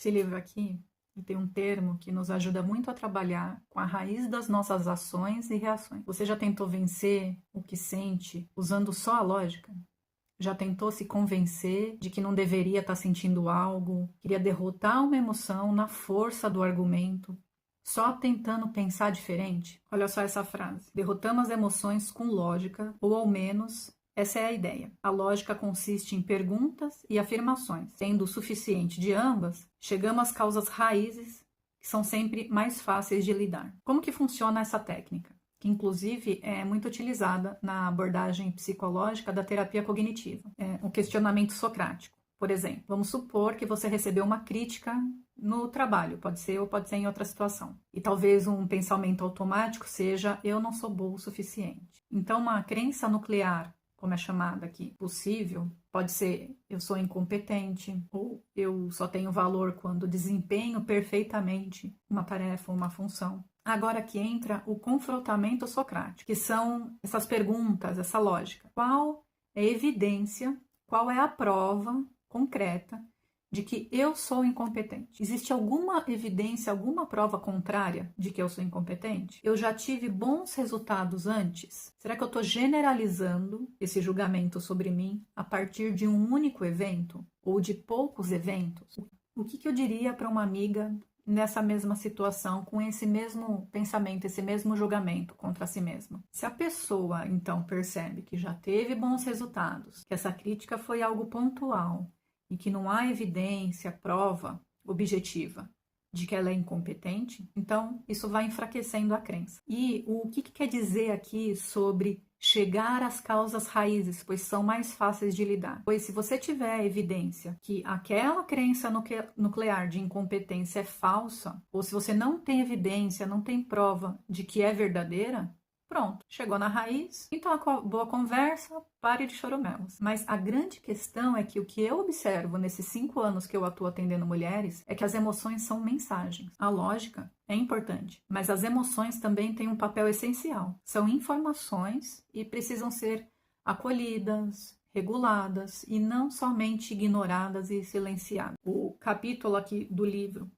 Esse livro aqui tem um termo que nos ajuda muito a trabalhar com a raiz das nossas ações e reações. Você já tentou vencer o que sente usando só a lógica? Já tentou se convencer de que não deveria estar sentindo algo? Queria derrotar uma emoção na força do argumento, só tentando pensar diferente? Olha só essa frase. Derrotamos as emoções com lógica, ou ao menos essa é a ideia. A lógica consiste em perguntas e afirmações. Tendo o suficiente de ambas, chegamos às causas raízes, que são sempre mais fáceis de lidar. Como que funciona essa técnica? Que inclusive é muito utilizada na abordagem psicológica da terapia cognitiva. O questionamento socrático. Por exemplo, vamos supor que você recebeu uma crítica no trabalho, pode ser ou pode ser em outra situação. E talvez um pensamento automático seja: eu não sou boa o suficiente. Então, uma crença nuclear, como é chamada aqui, possível, pode ser: eu sou incompetente, ou eu só tenho valor quando desempenho perfeitamente uma tarefa ou uma função. Agora aqui entra o confrontamento socrático, que são essas perguntas, essa lógica. Qual é a evidência, qual é a prova concreta de que eu sou incompetente? Existe alguma evidência, alguma prova contrária de que eu sou incompetente? Eu já tive bons resultados antes? Será que eu estou generalizando esse julgamento sobre mim a partir de um único evento ou de poucos eventos? O que eu diria para uma amiga nessa mesma situação, com esse mesmo pensamento, esse mesmo julgamento contra si mesma? Se a pessoa, então, percebe que já teve bons resultados, que essa crítica foi algo pontual e que não há evidência, prova objetiva de que ela é incompetente, então isso vai enfraquecendo a crença. E o que quer dizer aqui sobre chegar às causas raízes, pois são mais fáceis de lidar? Pois se você tiver evidência que aquela crença nuclear de incompetência é falsa, ou se você não tem evidência, não tem prova de que é verdadeira, pronto, chegou na raiz, então a boa conversa, pare de choramelas. Mas a grande questão é que o que eu observo nesses 5 anos que eu atuo atendendo mulheres é que as emoções são mensagens. A lógica é importante, mas as emoções também têm um papel essencial. São informações e precisam ser acolhidas, reguladas e não somente ignoradas e silenciadas. O capítulo aqui do livro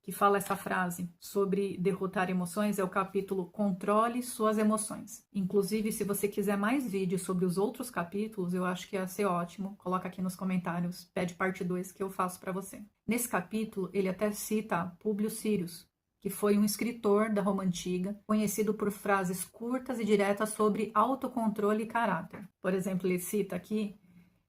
que fala essa frase sobre derrotar emoções é o capítulo Controle Suas Emoções. Inclusive, se você quiser mais vídeos sobre os outros capítulos, eu acho que ia ser ótimo. Coloca aqui nos comentários, pede parte 2 que eu faço para você. Nesse capítulo, ele até cita Públio Círios, que foi um escritor da Roma Antiga, conhecido por frases curtas e diretas sobre autocontrole e caráter. Por exemplo, ele cita aqui: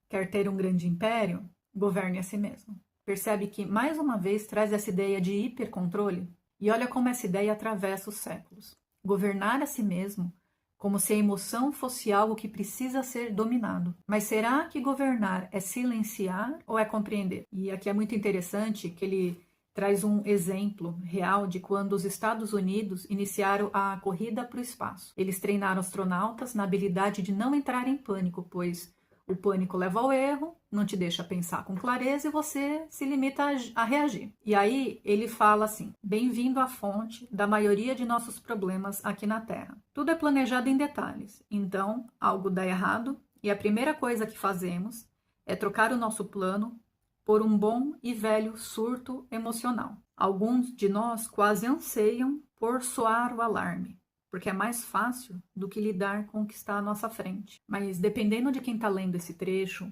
quer ter um grande império? Governe a si mesmo. Percebe que, mais uma vez, traz essa ideia de hipercontrole? E olha como essa ideia atravessa os séculos. Governar a si mesmo, como se a emoção fosse algo que precisa ser dominado. Mas será que governar é silenciar ou é compreender? E aqui é muito interessante que ele traz um exemplo real de quando os Estados Unidos iniciaram a corrida para o espaço. Eles treinaram astronautas na habilidade de não entrar em pânico, pois o pânico leva ao erro, não te deixa pensar com clareza e você se limita a reagir. E aí ele fala assim: bem-vindo à fonte da maioria de nossos problemas aqui na Terra. Tudo é planejado em detalhes, então algo dá errado e a primeira coisa que fazemos é trocar o nosso plano por um bom e velho surto emocional. Alguns de nós quase anseiam por soar o alarme, porque é mais fácil do que lidar com o que está à nossa frente. Mas dependendo de quem está lendo esse trecho,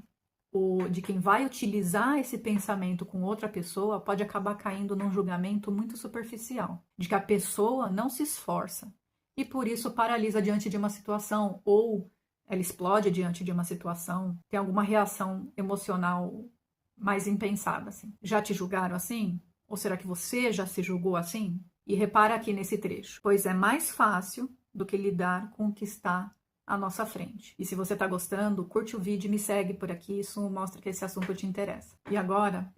ou de quem vai utilizar esse pensamento com outra pessoa, pode acabar caindo num julgamento muito superficial, de que a pessoa não se esforça e por isso paralisa diante de uma situação, ou ela explode diante de uma situação, tem alguma reação emocional mais impensada, assim. Já te julgaram assim? Ou será que você já se julgou assim? E repara aqui nesse trecho: pois é mais fácil do que lidar com o que está à nossa frente. E se você está gostando, curte o vídeo e me segue por aqui, isso mostra que esse assunto te interessa. E agora,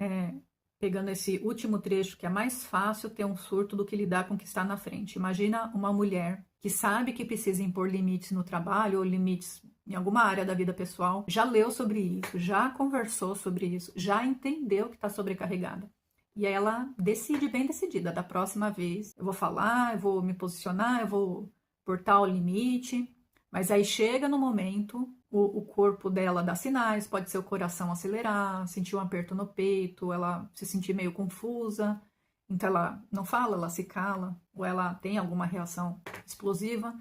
pegando esse último trecho, que é mais fácil ter um surto do que lidar com o que está na frente. Imagina uma mulher que sabe que precisa impor limites no trabalho ou limites em alguma área da vida pessoal, já leu sobre isso, já conversou sobre isso, já entendeu que está sobrecarregada. E aí ela decide, bem decidida: da próxima vez eu vou falar, eu vou me posicionar, eu vou portar o limite. Mas aí chega no momento, o corpo dela dá sinais, pode ser o coração acelerar, sentir um aperto no peito, ela se sentir meio confusa, então ela não fala, ela se cala, ou ela tem alguma reação explosiva,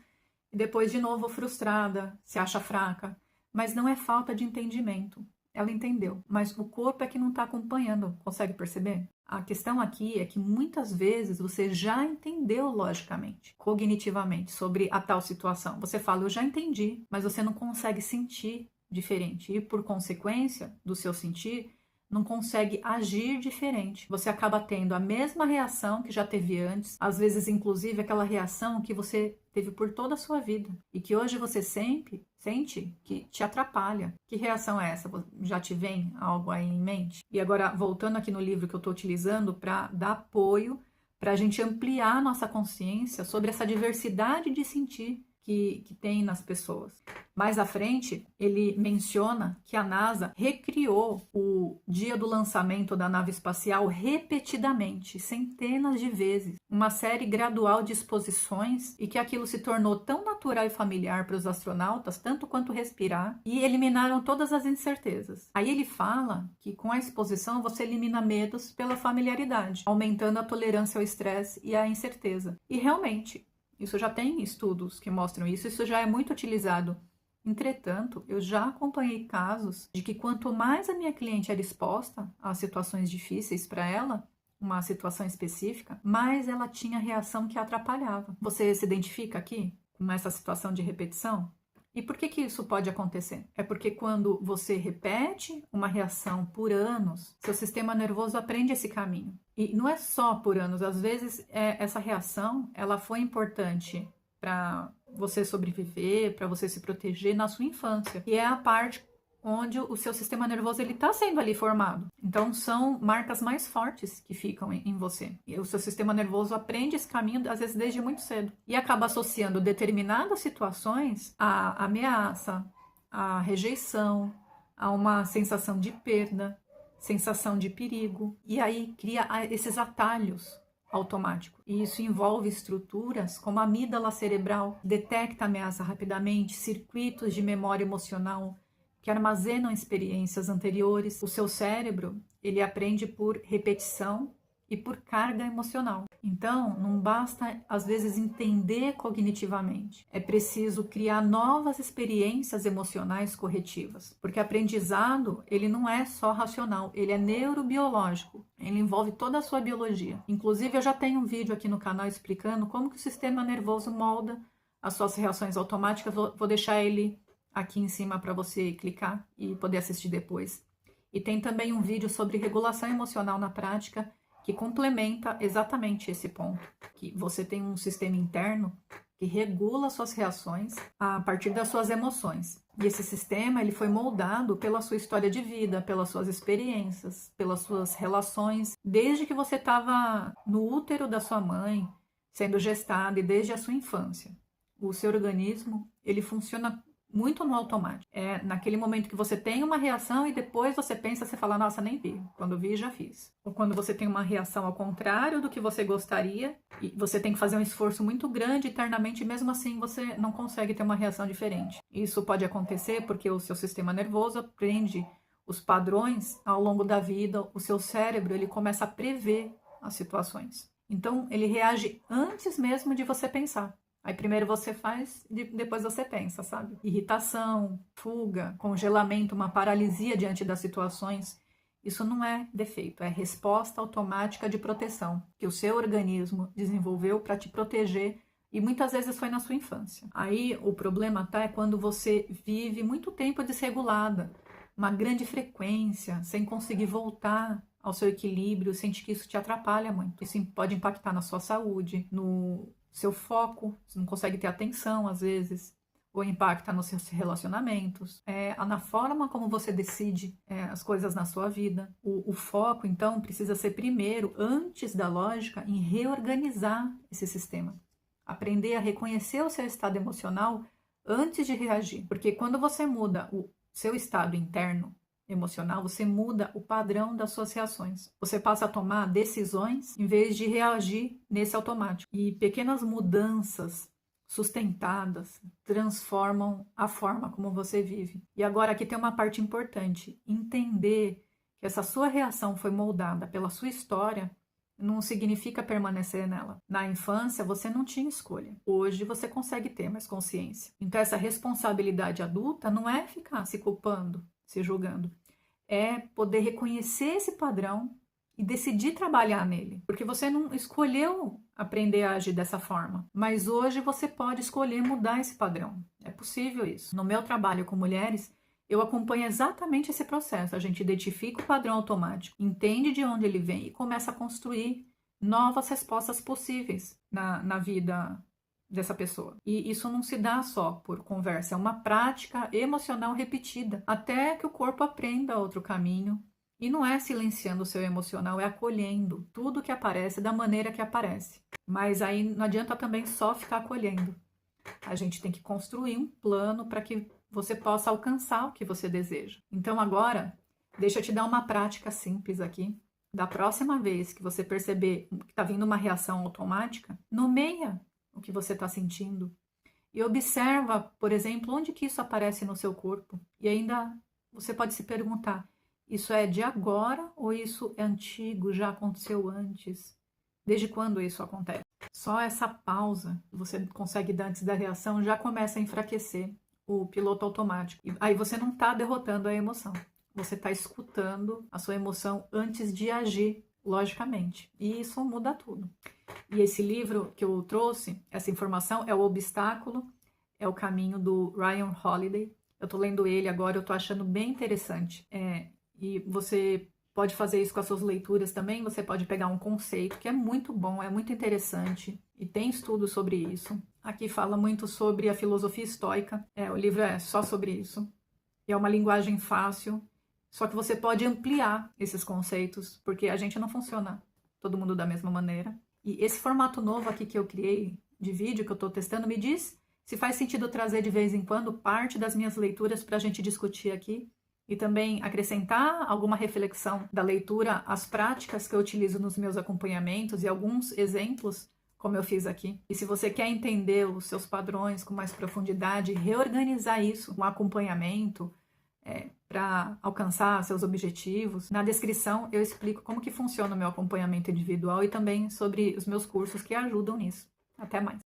e depois de novo frustrada, se acha fraca, mas não é falta de entendimento. Ela entendeu, mas o corpo é que não está acompanhando, consegue perceber? A questão aqui é que muitas vezes você já entendeu logicamente, cognitivamente, sobre a tal situação. Você fala, eu já entendi, mas você não consegue sentir diferente. E por consequência do seu sentir, não consegue agir diferente. Você acaba tendo a mesma reação que já teve antes, às vezes inclusive aquela reação que você teve por toda a sua vida e que hoje você sempre sente que te atrapalha. Que reação é essa? Já te vem algo aí em mente? E agora, voltando aqui no livro que eu estou utilizando para dar apoio, para a gente ampliar nossa consciência sobre essa diversidade de sentir que tem nas pessoas. Mais à frente, ele menciona que a NASA recriou o dia do lançamento da nave espacial repetidamente, centenas de vezes, uma série gradual de exposições, e que aquilo se tornou tão natural e familiar para os astronautas, tanto quanto respirar, e eliminaram todas as incertezas. Aí ele fala que com a exposição você elimina medos pela familiaridade, aumentando a tolerância ao estresse e à incerteza. E realmente, isso já tem estudos que mostram isso, isso já é muito utilizado. Entretanto, eu já acompanhei casos de que quanto mais a minha cliente era exposta a situações difíceis para ela, uma situação específica, mais ela tinha reação que a atrapalhava. Você se identifica aqui com essa situação de repetição? E por que isso pode acontecer? É porque quando você repete uma reação por anos, seu sistema nervoso aprende esse caminho. E não é só por anos, às vezes essa reação ela foi importante para você sobreviver, para você se proteger na sua infância. E é a parte onde o seu sistema nervoso ele está sendo ali formado. Então são marcas mais fortes que ficam em você. E o seu sistema nervoso aprende esse caminho, às vezes desde muito cedo. E acaba associando determinadas situações à ameaça, à rejeição, a uma sensação de perda, sensação de perigo. E aí cria esses atalhos automático. E isso envolve estruturas como a amígdala cerebral, detecta a ameaça rapidamente, circuitos de memória emocional que armazenam experiências anteriores. O seu cérebro, ele aprende por repetição e por carga emocional. Então, não basta, às vezes, entender cognitivamente. É preciso criar novas experiências emocionais corretivas. Porque aprendizado, ele não é só racional, ele é neurobiológico. Ele envolve toda a sua biologia. Inclusive, eu já tenho um vídeo aqui no canal explicando como que o sistema nervoso molda as suas reações automáticas. Vou deixar ele aqui em cima para você clicar e poder assistir depois. E tem também um vídeo sobre regulação emocional na prática que complementa exatamente esse ponto, que você tem um sistema interno que regula suas reações a partir das suas emoções. E esse sistema ele foi moldado pela sua história de vida, pelas suas experiências, pelas suas relações, desde que você estava no útero da sua mãe, sendo gestada, e desde a sua infância. O seu organismo ele funciona muito no automático. É naquele momento que você tem uma reação e depois você pensa, você fala, nossa, nem vi. Quando vi, já fiz. Ou quando você tem uma reação ao contrário do que você gostaria e você tem que fazer um esforço muito grande internamente e mesmo assim você não consegue ter uma reação diferente. Isso pode acontecer porque o seu sistema nervoso aprende os padrões ao longo da vida, o seu cérebro ele começa a prever as situações. Então, ele reage antes mesmo de você pensar. Aí primeiro você faz, depois você pensa, sabe? Irritação, fuga, congelamento, uma paralisia diante das situações. Isso não é defeito, é resposta automática de proteção que o seu organismo desenvolveu para te proteger e muitas vezes foi na sua infância. Aí o problema é quando você vive muito tempo desregulada, uma grande frequência, sem conseguir voltar ao seu equilíbrio, sente que isso te atrapalha muito. Isso pode impactar na sua saúde, no seu foco, você não consegue ter atenção às vezes, ou impacta nos seus relacionamentos, na forma como você decide as coisas na sua vida. O foco, então, precisa ser primeiro, antes da lógica, em reorganizar esse sistema. Aprender a reconhecer o seu estado emocional antes de reagir. Porque quando você muda o seu estado interno emocional, você muda o padrão das suas reações. Você passa a tomar decisões em vez de reagir nesse automático. E pequenas mudanças sustentadas, transformam a forma como você vive. E agora aqui tem uma parte importante: entender que essa sua reação foi moldada pela sua história não significa permanecer nela. Na infância você não tinha escolha. Hoje você consegue ter mais consciência. Então essa responsabilidade adulta não é ficar se culpando, se julgando. É poder reconhecer esse padrão e decidir trabalhar nele. Porque você não escolheu aprender a agir dessa forma. Mas hoje você pode escolher mudar esse padrão. É possível isso. No meu trabalho com mulheres, eu acompanho exatamente esse processo. A gente identifica o padrão automático, entende de onde ele vem e começa a construir novas respostas possíveis na vida dessa pessoa. E isso não se dá só por conversa, é uma prática emocional repetida, até que o corpo aprenda outro caminho. E não é silenciando o seu emocional, é acolhendo tudo que aparece da maneira que aparece. Mas aí não adianta também só ficar acolhendo. A gente tem que construir um plano para que você possa alcançar o que você deseja. Então agora, deixa eu te dar uma prática simples aqui. Da próxima vez que você perceber que está vindo uma reação automática, nomeia o que você está sentindo e observa, por exemplo, onde que isso aparece no seu corpo. E ainda você pode se perguntar: isso é de agora ou isso é antigo, já aconteceu antes? Desde quando isso acontece? Só essa pausa que você consegue dar antes da reação já começa a enfraquecer o piloto automático. E aí você não está derrotando a emoção. Você está escutando a sua emoção antes de agir logicamente. E isso muda tudo. E esse livro que eu trouxe, essa informação, é O Obstáculo, é o Caminho, do Ryan Holiday. Eu estou lendo ele agora, eu estou achando bem interessante. E você pode fazer isso com as suas leituras também. Você pode pegar um conceito que é muito bom, é muito interessante e tem estudos sobre isso. Aqui fala muito sobre a filosofia estoica. O livro é só sobre isso. E é uma linguagem fácil, só que você pode ampliar esses conceitos, porque a gente não funciona todo mundo da mesma maneira. E esse formato novo aqui que eu criei de vídeo, que eu estou testando, me diz se faz sentido trazer de vez em quando parte das minhas leituras para a gente discutir aqui. E também acrescentar alguma reflexão da leitura às práticas que eu utilizo nos meus acompanhamentos e alguns exemplos, como eu fiz aqui. E se você quer entender os seus padrões com mais profundidade, reorganizar isso com acompanhamento para alcançar seus objetivos, na descrição eu explico como que funciona o meu acompanhamento individual e também sobre os meus cursos que ajudam nisso. Até mais!